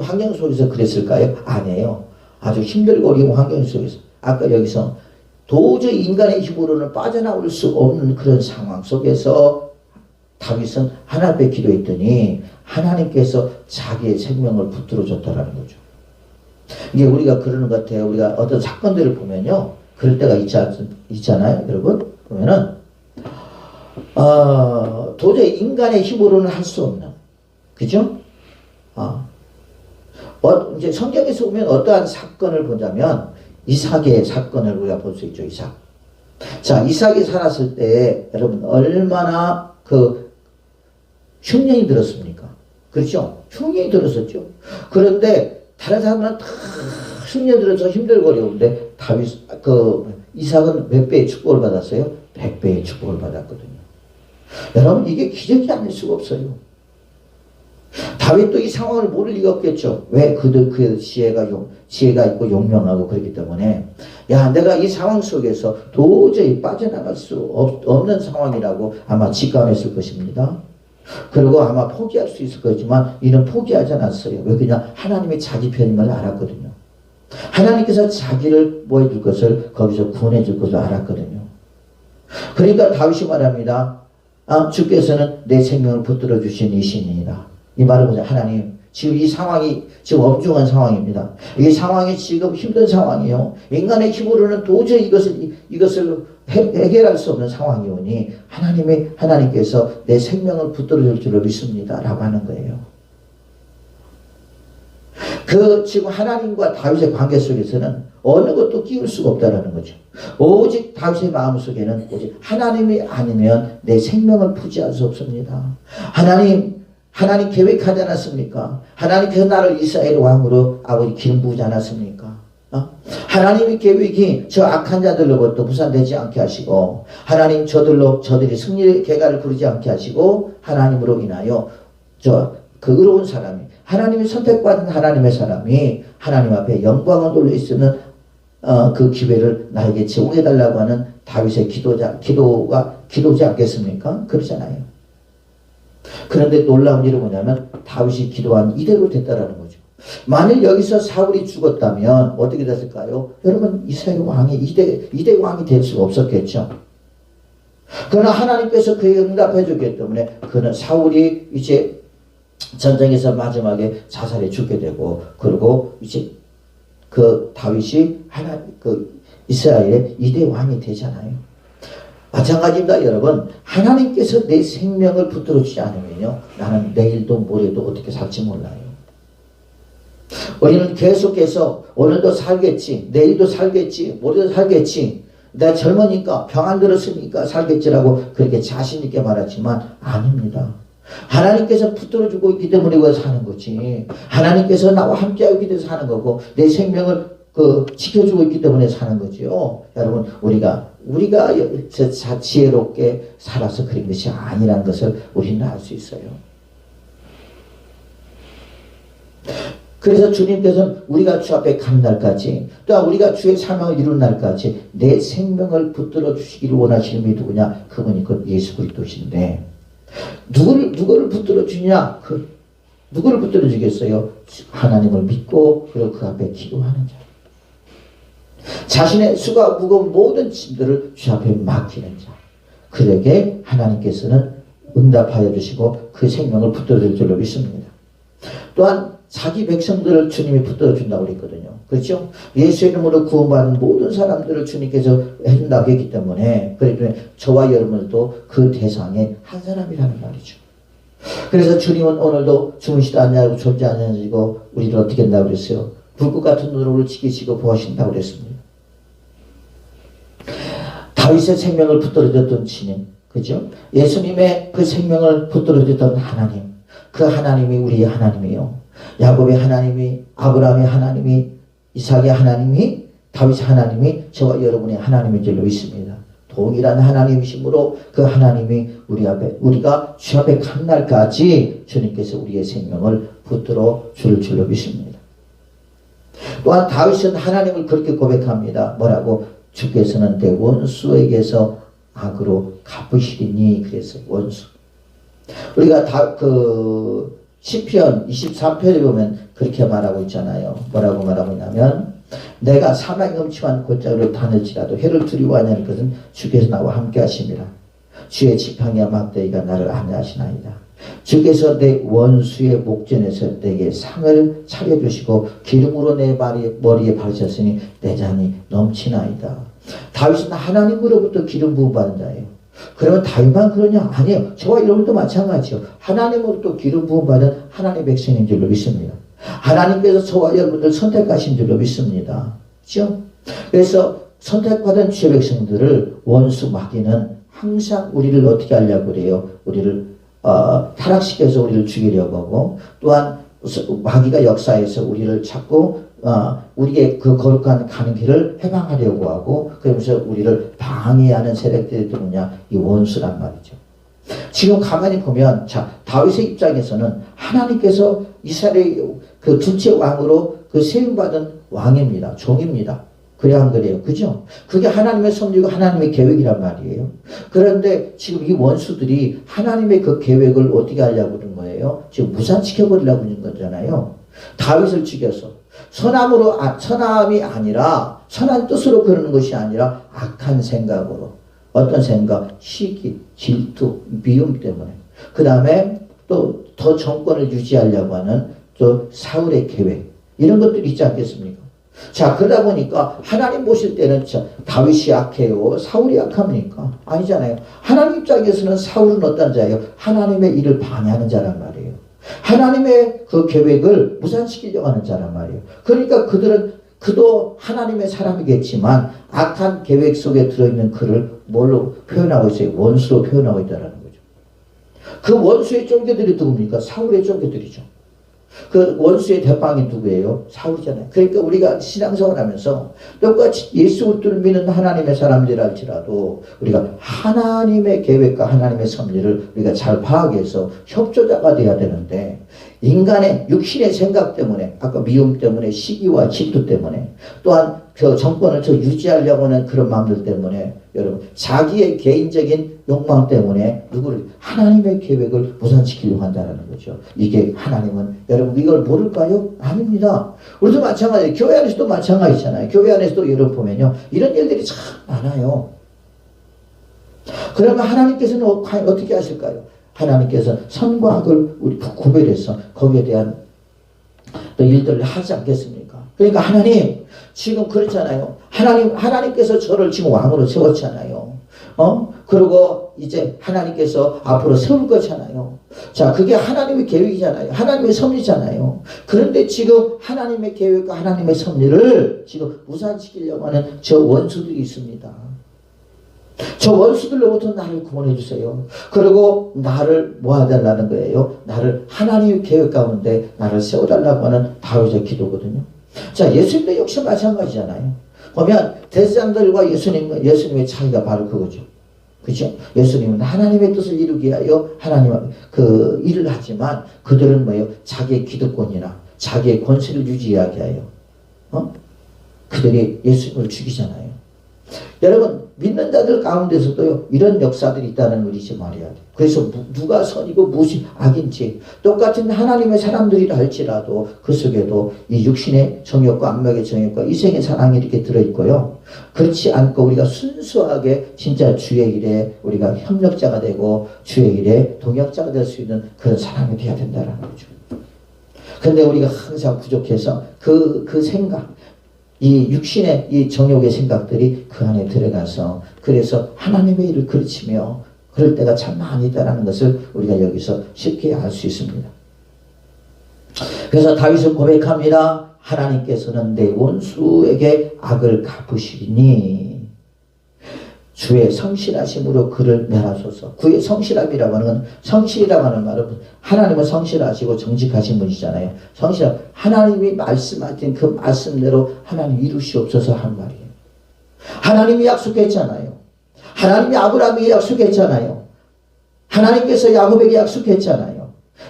환경 속에서 그랬을까요? 아니에요. 아주 힘들고 어려운 환경 속에서 아까 여기서 도저히 인간의 힘으로는 빠져나올 수 없는 그런 상황 속에서 다윗은 하나님께 기도했더니 하나님께서 자기의 생명을 붙들어 줬다라는 거죠. 이게 우리가 그러는 것 같아요. 우리가 어떤 사건들을 보면요. 그럴 때가 있잖아요. 여러분 보면은 도저히 인간의 힘으로는 할 수 없는 그죠? 이제 성경에서 보면 어떠한 사건을 보자면 이삭의 사건을 우리가 볼 수 있죠. 이삭. 자, 이삭이 살았을 때 여러분 얼마나 흉년이 들었습니까? 그렇죠? 흉년이 들었었죠. 그런데 다른 사람은 다 흉년이 들어서 힘들고 어려운데 이삭은 몇 배의 축복을 받았어요? 100배의 축복을 받았거든요. 여러분 이게 기적이 아닐 수가 없어요. 다윗도 이 상황을 모를 리가 없겠죠. 왜? 그 지혜가 있고 용명하고 그렇기 때문에 내가 이 상황 속에서 도저히 빠져나갈 수 없는 상황이라고 아마 직감했을 것입니다. 그리고 아마 포기할 수 있을 거지만 이는 포기하지 않았어요. 왜? 그냥 하나님의 자기 편임을 알았거든요. 하나님께서 자기를 뭐 해줄 것을 거기서 구원해 줄 것을 알았거든요. 그러니까 다윗이 말합니다. 주께서는 내 생명을 붙들어 주신 이시니이다. 이 말을 보자. 하나님 지금 이 상황이 지금 엄중한 상황입니다. 이 상황이 지금 힘든 상황이요. 인간의 힘으로는 도저히 이것을 해결할 수 없는 상황이오니 하나님께서 내 생명을 붙들어 줄 줄로 믿습니다. 라고 하는 거예요. 지금 하나님과 다윗의 관계 속에서는 어느 것도 끼울 수가 없다라는 거죠. 오직 다윗의 마음속에는 오직 하나님이 아니면 내 생명을 부지할 수 없습니다. 하나님 계획하지 않았습니까? 하나님께서 나를 이스라엘 왕으로 아버지 기름 부으지 않았습니까? 하나님의 계획이 저 악한 자들로부터 무산되지 않게 하시고, 하나님 저들이 승리의 계가를 부르지 않게 하시고, 하나님으로 인하여 그 의로운 사람이, 하나님이 선택받은 하나님의 사람이 하나님 앞에 영광을 돌려 있는 그 기회를 나에게 제공해달라고 하는 다윗의 기도지 않겠습니까? 그러잖아요. 그런데 놀라운 일은 뭐냐면 다윗이 기도한 이대로 됐다라는 거죠. 만일 여기서 사울이 죽었다면 어떻게 됐을까요? 여러분, 이스라엘 왕이 이대 왕이 될 수가 없었겠죠. 그러나 하나님께서 그에게 응답해 줬기 때문에 그는 사울이 이제 전쟁에서 마지막에 자살해 죽게 되고, 그리고 이제 그 다윗이 이스라엘의 이대 왕이 되잖아요. 마찬가지입니다, 여러분. 하나님께서 내 생명을 붙들어 주지 않으면요, 나는 내일도 모레도 어떻게 살지 몰라요. 우리는 계속해서 오늘도 살겠지, 내일도 살겠지, 모레도 살겠지, 내가 젊으니까 병 안 들었으니까 살겠지라고 그렇게 자신 있게 말하지만 아닙니다. 하나님께서 붙들어주고 있기 때문에 우리가 사는 거지. 하나님께서 나와 함께하고 있기 때문에 사는 거고, 내 생명을 지켜주고 있기 때문에 사는 거죠. 여러분, 우리가 지혜롭게 살아서 그런 것이 아니라는 것을 우리는 알 수 있어요. 그래서 주님께서는 우리가 주 앞에 간 날까지, 또한 우리가 주의 사명을 이룬 날까지 내 생명을 붙들어 주시기를 원하시는 분이 누구냐? 그분이 곧 예수 그리스도신데, 누구를 붙들어 주냐? 누구를 붙들어 주겠어요? 하나님을 믿고 그리고 그 앞에 기도하는 자. 자신의 수가 무거운 모든 짐들을 주 앞에 맡기는 자. 그에게 하나님께서는 응답하여 주시고 그 생명을 붙들어 줄 줄로 믿습니다. 또한 자기 백성들을 주님이 붙들어 준다고 그랬거든요. 그렇죠? 예수 이름으로 구원받은 모든 사람들을 주님께서 해준다고 했기 때문에, 그러니 저와 여러분들도 그 대상의 한 사람이라는 말이죠. 그래서 주님은 오늘도 주무시도 않냐고 졸지 않냐고 우리를 어떻게 한다고 그랬어요? 불꽃 같은 눈으로 지키시고 보호하신다고 그랬습니다. 다윗의 생명을 붙들어줬던 주님, 그죠? 예수님의 그 생명을 붙들어줬던 하나님, 그 하나님이 우리의 하나님이요. 야곱의 하나님이, 아브라함의 하나님이, 이삭의 하나님이, 다윗의 하나님이 저와 여러분의 하나님인 줄로 믿습니다. 동일한 하나님이시므로 그 하나님이 우리가 주 앞에 간 날까지 주님께서 우리의 생명을 붙들어 줄 줄로 믿습니다. 또한 다윗은 하나님을 그렇게 고백합니다. 뭐라고? 주께서는 내 원수에게서 악으로 갚으시리니. 그래서 원수. 우리가 시편 23편에 보면 그렇게 말하고 있잖아요. 뭐라고 말하고 있냐면, 내가 사망의 음침한 골짜기로 다닐지라도 해를 두려워하냐는 것은 주께서 나와 함께 하심이라. 주의 지팡이와 막대기가 나를 안내하시나이다. 주께서 내 원수의 목전에서 내게 상을 차려주시고 기름으로 내 머리에 바르셨으니 내 잔이 넘치나이다. 다윗은 하나님으로부터 기름 부음 받은 자예요. 그러면 다윗만 그러냐? 아니에요. 저와 여러분도 마찬가지요. 하나님으로부터 기름 부음 받은 하나님의 백성인 줄로 믿습니다. 하나님께서 저와 여러분들 선택하신 줄로 믿습니다. 그렇죠? 그래서 선택받은 주의 백성들을 원수 마귀는 항상 우리를 어떻게 하려고 그래요? 우리를 타락시켜서 우리를 죽이려고 하고, 또한 마귀가 역사에서 우리를 찾고 우리의 그 거룩한 가는 길을 해방하려고 하고, 그러면서 우리를 방해하는 세력들이 누구냐? 이 원수란 말이죠. 지금 가만히 보면, 다윗의 입장에서는 하나님께서 이스라엘의 그 둘째 왕으로 그 세움받은 왕입니다. 종입니다. 그래야 한 거래요. 그죠? 그게 하나님의 섭리고 하나님의 계획이란 말이에요. 그런데 지금 이 원수들이 하나님의 그 계획을 어떻게 하려고 그러는 거예요? 지금 무산시켜버리려고 하는 거잖아요. 다윗을 죽여서. 선함이 아니라, 선한 뜻으로 그러는 것이 아니라 악한 생각으로. 어떤 생각? 시기, 질투, 미움 때문에. 그 다음에 또 더 정권을 유지하려고 하는 또 사울의 계획, 이런 것들이 있지 않겠습니까? 자, 그러다 보니까 하나님 보실 때는 다윗이 약해요? 사울이 약합니까? 아니잖아요. 하나님 입장에서는 사울은 어떤 자예요? 하나님의 일을 방해하는 자란 말이에요. 하나님의 그 계획을 무산시키려고 하는 자란 말이에요. 그러니까 그도 하나님의 사람이겠지만 악한 계획 속에 들어있는 그를 뭘로 표현하고 있어요? 원수로 표현하고 있다는 거죠. 그 원수의 쫑개들이 누굽니까? 사울의 쫑개들이죠. 그 원수의 대빵이 누구예요? 사울이잖아요. 그러니까 우리가 신앙생활 하면서 똑같이 예수 그리스도를 믿는 하나님의 사람들일지라도 우리가 하나님의 계획과 하나님의 섭리를 우리가 잘 파악해서 협조자가 돼야 되는데, 인간의 육신의 생각 때문에, 아까 미움 때문에, 시기와 질투 때문에, 또한 그 정권을 유지하려고 하는 그런 마음들 때문에, 여러분 자기의 개인적인 욕망 때문에 누구를, 하나님의 계획을 무산시키려고 한다는 거죠. 이게 하나님은, 여러분 이걸 모를까요? 아닙니다. 우리도 마찬가지예요. 교회 안에서도 마찬가지잖아요. 교회 안에서도 여러분 보면요, 이런 일들이 참 많아요. 그러면 하나님께서는 어떻게 하실까요? 하나님께서 선과 악을 우리 구별해서 거기에 대한 또 일들을 하지 않겠습니까? 그러니까 하나님, 지금 그렇잖아요. 하나님께서 저를 지금 왕으로 세웠잖아요. 그리고 이제 하나님께서 앞으로 세울 거잖아요. 자, 그게 하나님의 계획이잖아요. 하나님의 섭리잖아요. 그런데 지금 하나님의 계획과 하나님의 섭리를 지금 무산시키려고 하는 저 원수들이 있습니다. 저 원수들로부터 나를 구원해 주세요. 그리고 나를 모아달라는 거예요. 나를 하나님의 계획 가운데 나를 세워달라고 하는 다윗의 기도거든요. 자, 예수님도 역시 마찬가지잖아요. 보면 대제사장들과 예수님의 차이가 바로 그거죠. 그렇죠? 예수님은 하나님의 뜻을 이루기 위하여 하나님의 그 일을 하지만, 그들은 뭐예요? 자기의 기득권이나 자기의 권세를 유지하게 하여 그들이 예수님을 죽이잖아요. 여러분, 믿는 자들 가운데서도 이런 역사들이 있다는 걸 잊지 말아야 돼요. 그래서 누가 선이고 무엇이 악인지, 똑같은 하나님의 사람들이라 할지라도 그 속에도 이 육신의 정욕과 악력의 정욕과 이생의 사랑이 이렇게 들어있고요. 그렇지 않고 우리가 순수하게 진짜 주의 일에 우리가 협력자가 되고 주의 일에 동역자가 될 수 있는 그런 사람이 되어야 된다는 거죠. 그런데 우리가 항상 부족해서 그 생각, 이 육신의 이 정욕의 생각들이 그 안에 들어가서, 그래서 하나님의 일을 그르치며 그럴 때가 참 많이 있다는 것을 우리가 여기서 쉽게 알 수 있습니다. 그래서 다윗은 고백합니다. 하나님께서는 내 원수에게 악을 갚으시리니 주의 성실하심으로 그를 멸하소서. 그의 성실함이라고 하는 건, 성실이라고 하는 말은 하나님은 성실하시고 정직하신 분이잖아요. 하나님이 말씀하신 그 말씀대로 하나님 이루시옵소서 한 말이에요. 하나님이 약속했잖아요. 하나님이 아브라함에게 약속했잖아요. 하나님께서 야곱에게 약속했잖아요.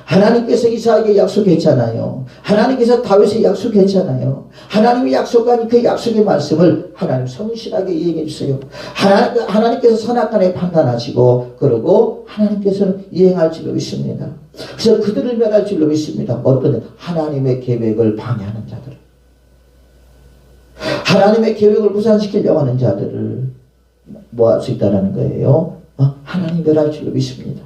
하나님께서 이삭에게 약속했잖아요. 하나님께서 다윗에게 약속했잖아요. 하나님이 약속한 그 약속의 말씀을 하나님 성실하게 이행해 주세요. 하나님께서 선악간에 판단하시고, 그리고 하나님께서는 이행할 줄로 믿습니다. 그래서 그들을 멸할 줄로 믿습니다. 어떤 하나님의 계획을 방해하는 자들, 하나님의 계획을 무산시키려고 하는 자들을 모할 수 있다는 거예요. 하나님 멸할 줄로 믿습니다.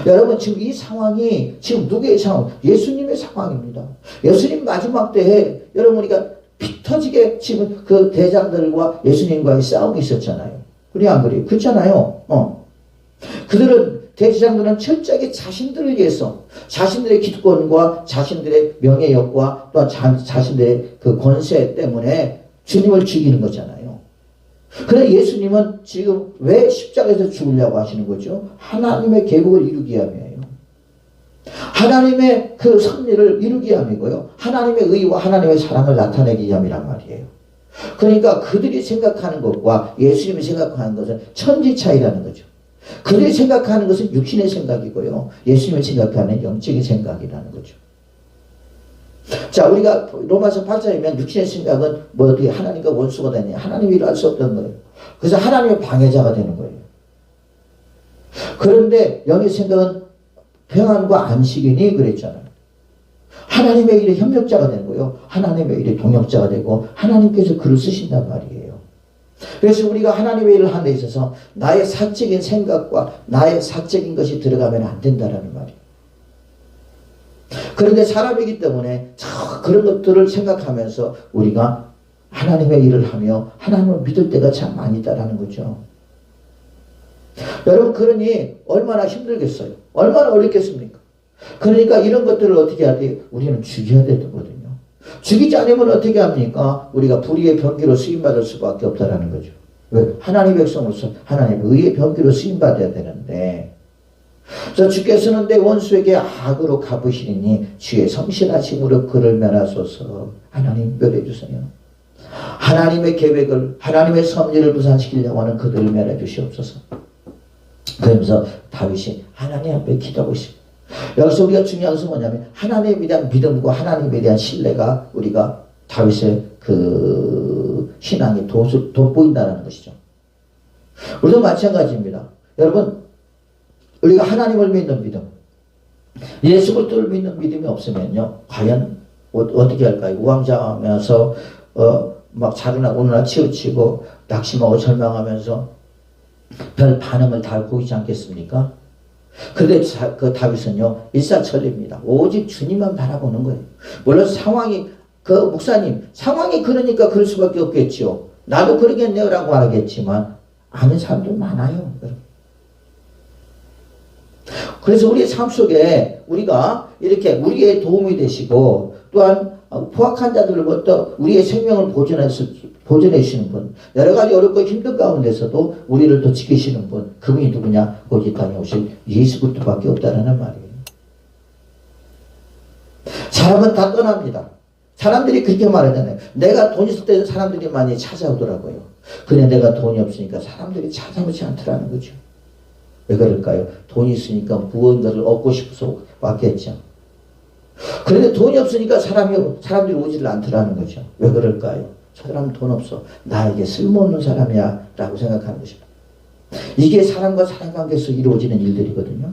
여러분, 지금 이 상황이 지금 누구의 상황? 예수님의 상황입니다. 예수님 마지막 때에 여러분, 우리가 피 터지게 지금 그 대장들과 예수님과의 싸움이 있었잖아요. 그래 안 그래요? 그렇잖아요. 그들은, 대제사장들은 철저하게 자신들을 위해서, 자신들의 기득권과 자신들의 명예욕과 또 자신들의 그 권세 때문에 주님을 죽이는 거잖아요. 그런데 예수님은 지금 왜 십자가에서 죽으려고 하시는 거죠? 하나님의 계획을 이루기 위함이에요. 하나님의 그 섭리를 이루기 위함이고요. 하나님의 의와 하나님의 사랑을 나타내기 위함이란 말이에요. 그러니까 그들이 생각하는 것과 예수님이 생각하는 것은 천지 차이라는 거죠. 그들이 생각하는 것은 육신의 생각이고요. 예수님이 생각하는 영적인 생각이라는 거죠. 자, 우리가 로마서 8장이면 육신의 생각은 뭐 어떻게 하나님과 원수가 되냐, 하나님이 일할 수 없던 거예요. 그래서 하나님의 방해자가 되는 거예요. 그런데 영의 생각은 평안과 안식이니 그랬잖아요. 하나님의 일에 협력자가 되는 거예요. 하나님의 일에 동역자가 되고 하나님께서 그를 쓰신단 말이에요. 그래서 우리가 하나님의 일을 하는 데 있어서 나의 사적인 생각과 나의 사적인 것이 들어가면 안 된다라는 말이에요. 그런데 사람이기 때문에 그런 것들을 생각하면서 우리가 하나님의 일을 하며 하나님을 믿을 때가 참 많이 있다라는 거죠. 여러분, 그러니 얼마나 힘들겠어요. 얼마나 어렵겠습니까? 그러니까 이런 것들을 어떻게 해야 돼요? 우리는 죽여야 되거든요. 죽이지 않으면 어떻게 합니까? 우리가 불의의 병기로 쓰임받을 수밖에 없다라는 거죠. 왜? 하나님의 백성으로서 하나님의 의의 병기로 쓰임받아야 되는데, 저 주께서는 내 원수에게 악으로 갚으시리니 주의 성실하심으로 그를 멸하소서. 하나님 멸해 주세요. 하나님의 계획을, 하나님의 섭리를 무산시키려고 하는 그들을 멸해 주시옵소서. 그러면서 다윗이 하나님 앞에 기도하고 있습니다. 여기서 우리가 중요한 것은 뭐냐면 하나님에 대한 믿음과 하나님에 대한 신뢰가 우리가 다윗의 그 신앙이 돋보인다는 것이죠. 우리도 마찬가지입니다. 여러분, 우리가 하나님을 믿는 믿음, 예수 그리스도를 믿는 믿음이 없으면요, 과연 어떻게 할까요? 우왕좌왕하면서 막 자루나 오늘날 치우치고 낙심하고 절망하면서 별 반응을 다 보이지 않겠습니까? 그런데 그 다윗은요, 일사천리입니다. 오직 주님만 바라보는 거예요. 물론 상황이, 그 목사님 상황이 그러니까 그럴 수밖에 없겠죠. 나도 그러겠네요 라고 말하겠지만 아는 사람들 많아요. 그래서 우리의 삶 속에 우리가 이렇게 우리의 도움이 되시고 또한 포악한 자들로부터 우리의 생명을 보존해 주시는 분, 여러 가지 어렵고 힘든 가운데서도 우리를 또 지키시는 분, 그분이 누구냐? 곧 이 땅에 오신 예수 그리스도밖에 없다는 말이에요. 사람은 다 떠납니다. 사람들이 그렇게 말하잖아요. 내가 돈 있을 때는 사람들이 많이 찾아오더라고요. 근데 내가 돈이 없으니까 사람들이 찾아오지 않더라는 거죠. 왜 그럴까요? 돈이 있으니까 무언가를 얻고 싶어서 왔겠죠. 그런데 돈이 없으니까 사람들이 오지를 않더라는 거죠. 왜 그럴까요? 저 사람 돈 없어. 나에게 쓸모없는 사람이야 라고 생각하는 것입니다. 이게 사람과 사람 관계에서 이루어지는 일들이거든요.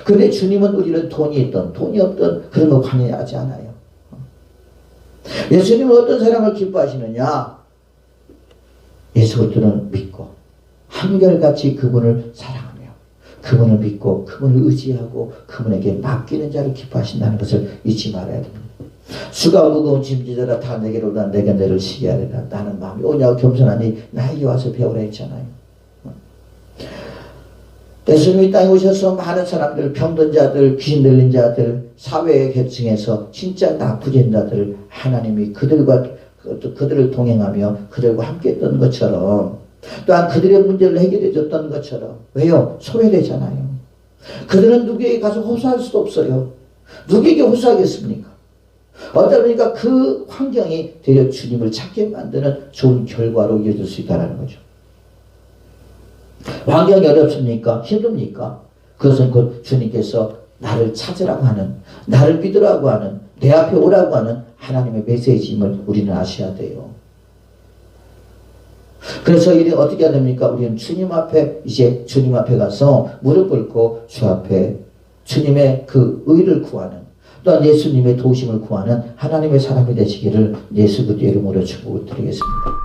그런데 주님은 우리를 돈이 있던 돈이 없던 그런 거 관여하지 않아요. 예수님은 어떤 사람을 기뻐하시느냐? 예수 그리스도를 믿고 한결같이 그분을 사랑하며 그분을 믿고 그분을 의지하고 그분에게 맡기는 자를 기뻐하신다는 것을 잊지 말아야 됩니다. 수가 무거운 짐지더라 다 내게로 오라 내가 너를 쉬게 하리라. 나는 마음이 오냐고 겸손하니 나에게 와서 배우라 했잖아요. 예수님이 땅에 오셔서 많은 사람들, 병든 자들, 귀신 들린 자들, 사회의 계층에서 진짜 나쁘진 자들 하나님이 그들을 동행하며 그들과 함께 했던 것처럼 또한 그들의 문제를 해결해 줬던 것처럼. 왜요? 소외되잖아요. 그들은 누구에게 가서 호소할 수도 없어요. 누구에게 호소하겠습니까? 어쩌다 보니까 그 환경이 되려 주님을 찾게 만드는 좋은 결과로 이어질 수 있다는 거죠. 환경이 어렵습니까? 힘듭니까? 그것은 곧 주님께서 나를 찾으라고 하는, 나를 믿으라고 하는, 내 앞에 오라고 하는 하나님의 메시지임을 우리는 아셔야 돼요. 그래서 이제 어떻게 해야 됩니까? 우리는 주님 앞에, 이제 주님 앞에 가서 무릎 꿇고 주 앞에 주님의 그 의를 구하는, 또한 예수님의 도우심을 구하는 하나님의 사람이 되시기를 예수 그리스도의 이름으로 축복을 드리겠습니다.